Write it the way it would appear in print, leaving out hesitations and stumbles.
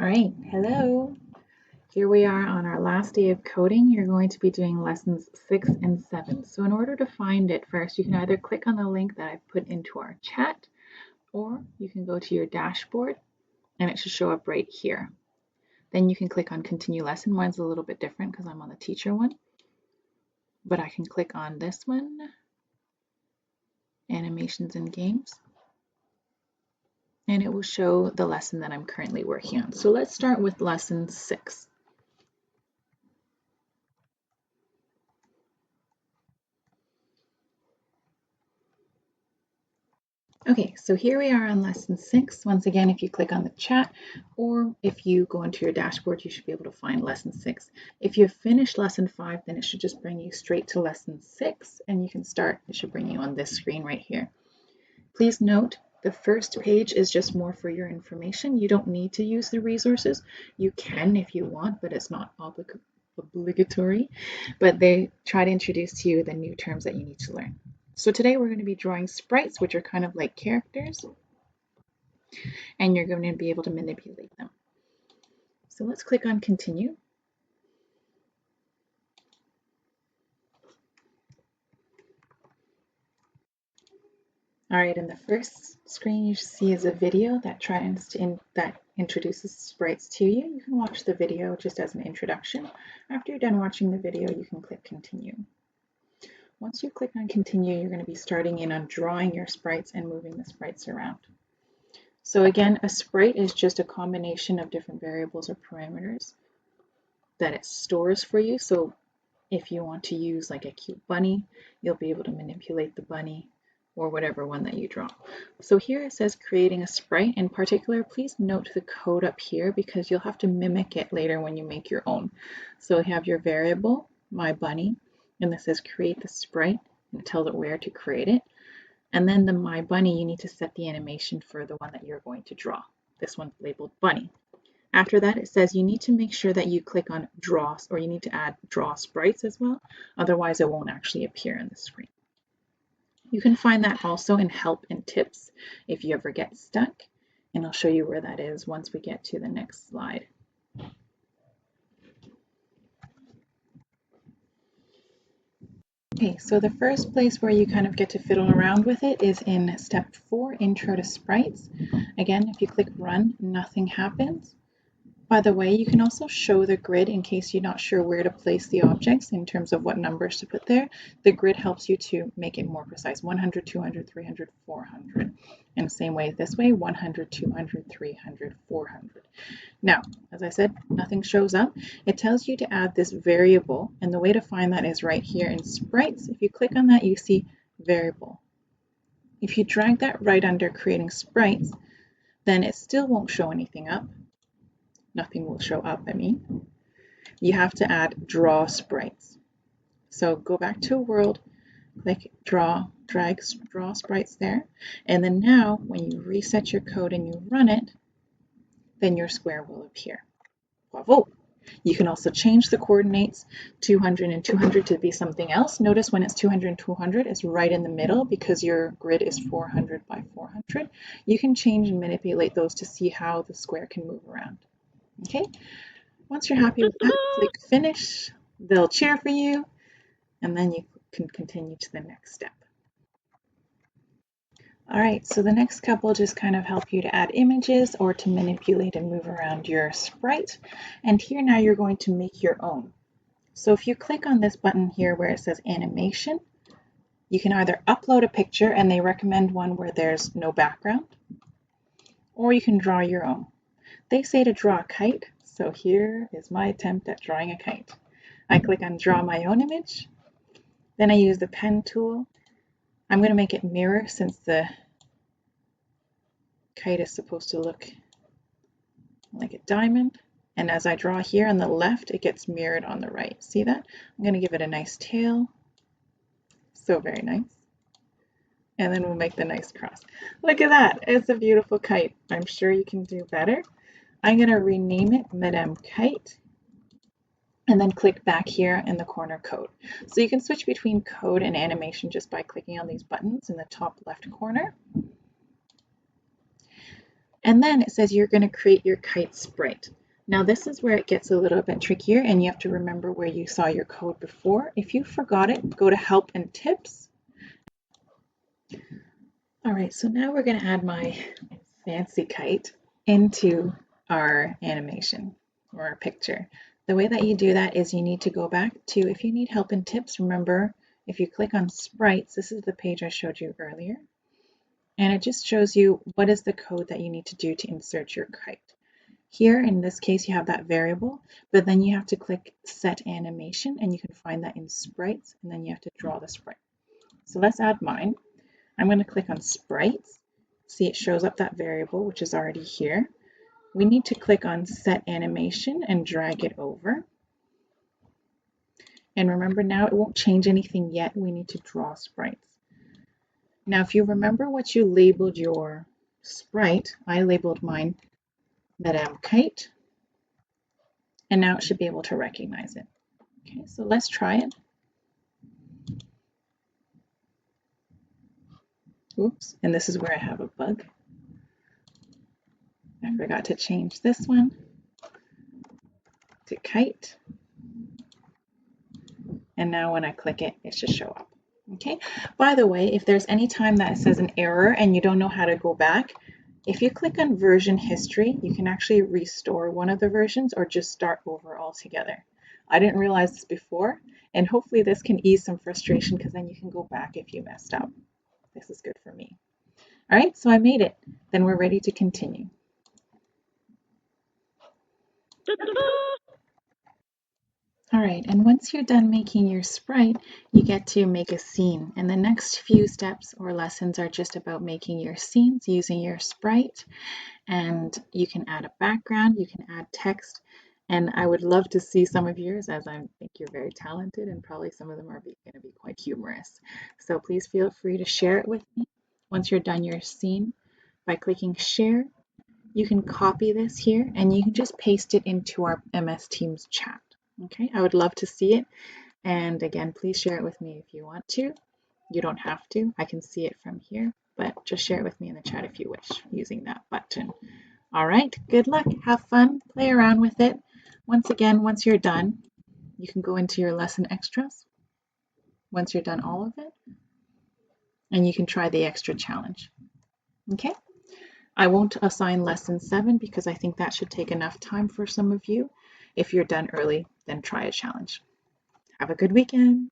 All right, hello. Here we are on our last day of coding. You're going to be doing lessons 6 and 7. So in order to find it first, you can either click on the link that I put into our chat, or you can go to your dashboard and it should show up right here. Then you can click on continue lesson. Mine's a little bit different because I'm on the teacher one, but I can click on this one, animations and games, and it will show the lesson that I'm currently working on. So let's start with lesson 6. Okay, so here we are on lesson 6. Once again, if you click on the chat or if you go into your dashboard, you should be able to find lesson 6. If you've finished lesson 5, then it should just bring you straight to lesson 6 and you can start. It should bring you on this screen right here. Please note, the first page is just more for your information. You don't need to use the resources. You can if you want, but it's not obligatory. But they try to introduce to you the new terms that you need to learn. So today we're going to be drawing sprites, which are kind of like characters, and you're going to be able to manipulate them. So let's click on continue. All right, in the first screen you see is a video that introduces sprites to you. You can watch the video just as an introduction. After you're done watching the video, you can click continue. Once you click on continue, you're going to be starting in on drawing your sprites and moving the sprites around. So again, a sprite is just a combination of different variables or parameters that it stores for you. So if you want to use like a cute bunny, you'll be able to manipulate the bunny or whatever one that you draw. So here it says creating a sprite. In particular, please note the code up here because you'll have to mimic it later when you make your own. So you have your variable, my bunny, and this says create the sprite, and it tells it where to create it. And then the my bunny, you need to set the animation for the one that you're going to draw. This one's labeled bunny. After that, it says you need to make sure that you click on draw, or you need to add draw sprites as well. Otherwise, it won't actually appear on the screen. You can find that also in help and tips if you ever get stuck, and I'll show you where that is once we get to the next slide. Okay, so the first place where you kind of get to fiddle around with it is in step 4, Intro to Sprites. Again, if you click Run, nothing happens. By the way, you can also show the grid in case you're not sure where to place the objects in terms of what numbers to put there. The grid helps you to make it more precise, 100, 200, 300, 400. And the same way this way, 100, 200, 300, 400. Now, as I said, nothing shows up. It tells you to add this variable, and the way to find that is right here in Sprites. If you click on that, you see variable. If you drag that right under creating sprites, then it still won't show anything up. Nothing will show up, You have to add draw sprites. So go back to world, click draw, drag draw sprites there. And then now when you reset your code and you run it, then your square will appear. Bravo! You can also change the coordinates 200 and 200 to be something else. Notice when it's 200 and 200, it's right in the middle because your grid is 400 by 400. You can change and manipulate those to see how the square can move around. Okay, once you're happy with that, click finish. They'll cheer for you, and then you can continue to the next step. All right, so the next couple just kind of help you to add images or to manipulate and move around your sprite. And here now you're going to make your own. So if you click on this button here where it says animation, you can either upload a picture, and they recommend one where there's no background, or you can draw your own. They say to draw a kite, so here is my attempt at drawing a kite. I click on draw my own image, then I use the pen tool. I'm going to make it mirror since the kite is supposed to look like a diamond. And as I draw here on the left, it gets mirrored on the right. See that? I'm going to give it a nice tail. So very nice. And then we'll make the nice cross. Look at that. It's a beautiful kite. I'm sure you can do better. I'm going to rename it Madame Kite, and then click back here in the corner code. So you can switch between code and animation just by clicking on these buttons in the top left corner. And then it says you're going to create your kite sprite. Now this is where it gets a little bit trickier and you have to remember where you saw your code before. If you forgot it, go to help and tips. All right, so now we're going to add my fancy kite into our animation or our picture. The way that you do that is you need to go back to, if you need help and tips, remember, if you click on Sprites, this is the page I showed you earlier, and it just shows you what is the code that you need to do to insert your kite. Here, in this case, you have that variable, but then you have to click Set Animation, and you can find that in Sprites, and then you have to draw the sprite. So let's add mine. I'm going to click on Sprites. See, it shows up that variable, which is already here. We need to click on Set Animation and drag it over. And remember, now it won't change anything yet. We need to draw sprites. Now, if you remember what you labeled your sprite, I labeled mine Madame Kite, and now it should be able to recognize it. Okay, so let's try it. Oops, and this is where I have a bug. I forgot to change this one to kite. And now when I click it, it should show up. Okay, by the way, if there's any time that it says an error and you don't know how to go back, if you click on version history, you can actually restore one of the versions or just start over altogether. I didn't realize this before, and hopefully this can ease some frustration because then you can go back if you messed up. This is good for me. All right, so I made it. Then we're ready to continue. All right, and once you're done making your sprite, you get to make a scene. And the next few steps or lessons are just about making your scenes using your sprite. And you can add a background, you can add text. And I would love to see some of yours, as I think you're very talented and probably some of them are going to be quite humorous. So please feel free to share it with me once you're done your scene by clicking share. You can copy this here and you can just paste it into our MS Teams chat. Okay, I would love to see it. And again, please share it with me if you want to. You don't have to. I can see it from here, but just share it with me in the chat if you wish using that button. All right, good luck. Have fun. Play around with it. Once again, once you're done, you can go into your lesson extras once you're done all of it, and you can try the extra challenge. Okay? I won't assign lesson 7 because I think that should take enough time for some of you. If you're done early, then try a challenge. Have a good weekend.